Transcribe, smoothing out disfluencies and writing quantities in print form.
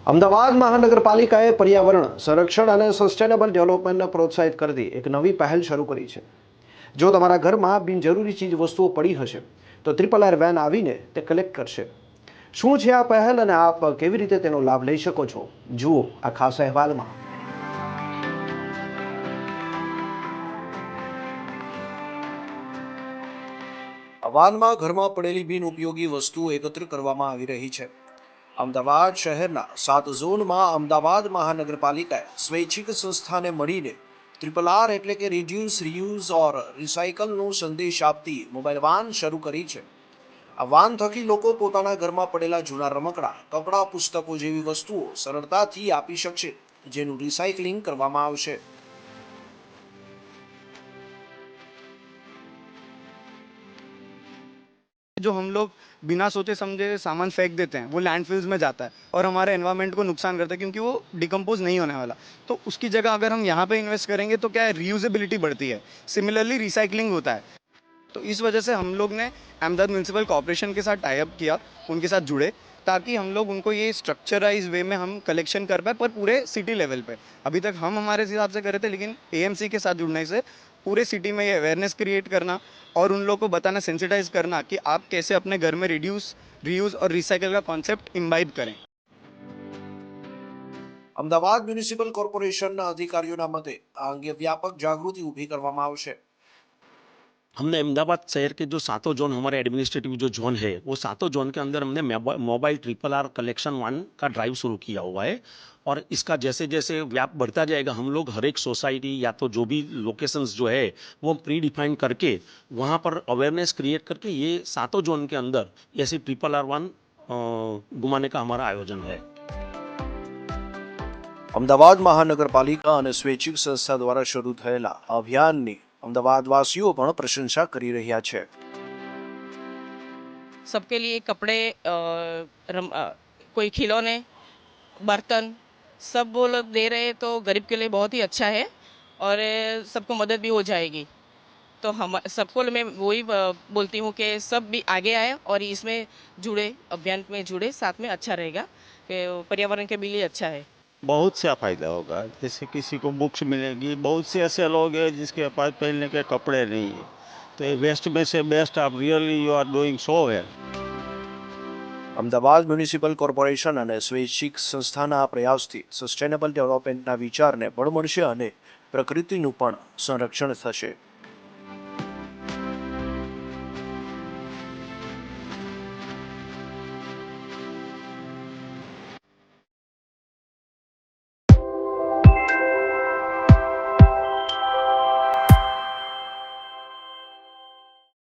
અમદાવાદ મહાનગરપાલિકાએ પર્યાવરણ સંરક્ષણ અને સસ્ટેનેબલ ડેવલપમેન્ટને પ્રોત્સાહિત કરતી એક નવી પહેલ શરૂ કરી છે। જો તમારા ઘરમાં બિનજરૂરી ચીજ વસ્તુઓ પડી હશે તો RRR વેન આવીને તે કલેક્ટ કરશે। શું છે આ પહેલ અને આપ કેવી રીતે તેનો લાભ લઈ શકો છો, જુઓ આ ખાસ અહેવાલમાં। વાનમાં ઘરમાં પડેલી બિનઉપયોગી વસ્તુઓ એકત્ર કરવામાં આવી રહી છે। અમદાવાદ શહેરના 7 ઝોનમાં અમદાવાદ મહાનગરપાલિકાએ સ્વૈચ્છિક સંસ્થાને મળીને RRR એટલે કે રિડ્યુસ, રીયુઝ ઓર રિસાયકલનો સંદેશ આપતી મોબાઈલ વાન શરૂ કરી છે। આ વાન થકી લોકો પોતાના ઘરમાં પડેલા જૂના રમકડા, કપડાં, પુસ્તકો જેવી વસ્તુઓ સરળતાથી આપી શકશે, જેનું રિસાયકલિંગ કરવામાં આવશે। जो हम लोग बिना सोचे समझे सामान फेंक देते हैं वो लैंडफिल्स में जाता है और हमारे एनवायरनमेंट को नुकसान करता है, क्योंकि वो डिकम्पोज नहीं होने वाला। तो उसकी जगह अगर हम यहाँ पे इन्वेस्ट करेंगे तो क्या है, रीयूजेबिलिटी बढ़ती है, सिमिलरली रिसाइकलिंग होता है। तो इस वजह से हम लोग ने अहमदाबाद म्यूनसिपल कॉर्पोरेशन के साथ टाई अप किया, उनके साथ जुड़े, ताकि हम लोग उनको ये स्ट्रक्चराइज वे में हम कलेक्शन कर पाए, पर पूरे सिटी लेवल पे। अभी तक हम हमारे हिसाब से कर रहे थे, लेकिन एएमसी के साथ जुड़ने से पूरे सिटी में ये अवेयरनेस क्रिएट करना और उन लोगों को बताना, सेंसिटाइज करना कि आप कैसे अपने घर में रिड्यूस, रीयूज और रिसाइकल का कॉन्सेप्ट इम्बाइब करें। અમદાવાદ મ્યુનિસિપલ કોર્પોરેશનના અધિકારીઓના મતે આ અંગે વ્યાપક જાગૃતિ ઊભી કરવામાં આવશે। हमने अहमदाबाद शहर के जो 7 जोन, हमारे एडमिनिस्ट्रेटिव जो जोन है, वो 7 जोन के अंदर हमने मोबाइल RRR कलेक्शन वन का ड्राइव शुरू किया हुआ है। और इसका जैसे जैसे व्याप बढ़ता जाएगा, हम लोग हर एक सोसाइटी या तो जो भी लोकेशंस जो है वो प्री डिफाइन करके वहाँ पर अवेयरनेस क्रिएट करके ये 7 जोन के अंदर ऐसी RRR वन घुमाने का हमारा आयोजन है। અમદાવાદ મહાનગરપાલિકા અને સ્વૈચ્છિક સંસ્થા દ્વારા શરૂ થયેલા આ અભિયાનની અમદાવાદવાસીઓ પણ પ્રશંસા કરી રહ્યા છે। सबके लिए कपड़े, कोई खिलौने, बर्तन, सब वो लोग दे रहे हैं, तो गरीब के लिए बहुत ही अच्छा है और सबको मदद भी हो जाएगी। तो हम सबको मैं वही बोलती हूँ कि सब भी आगे आए और इसमें जुड़े, अभियान में जुड़े, साथ में अच्छा रहेगा कि पर्यावरण के लिए अच्छा है। बहुत सा फायदा होगा। जैसे किसी को बुक्स मिलेगी, बहुत से ऐसे लोग हैं जिसके पास पहनने के कपड़े नहीं है, तो ये वेस्ट में से बेस्ट आप really you are doing so well. Ahmedabad municipal corporation અને સ્વૈચ્છિક સંસ્થાના આ પ્રયાસથી સસ્ટેનેબલ ડેવલપમેન્ટના વિચારને બળ મળશે અને પ્રકૃતિનું પણ સંરક્ષણ થશે।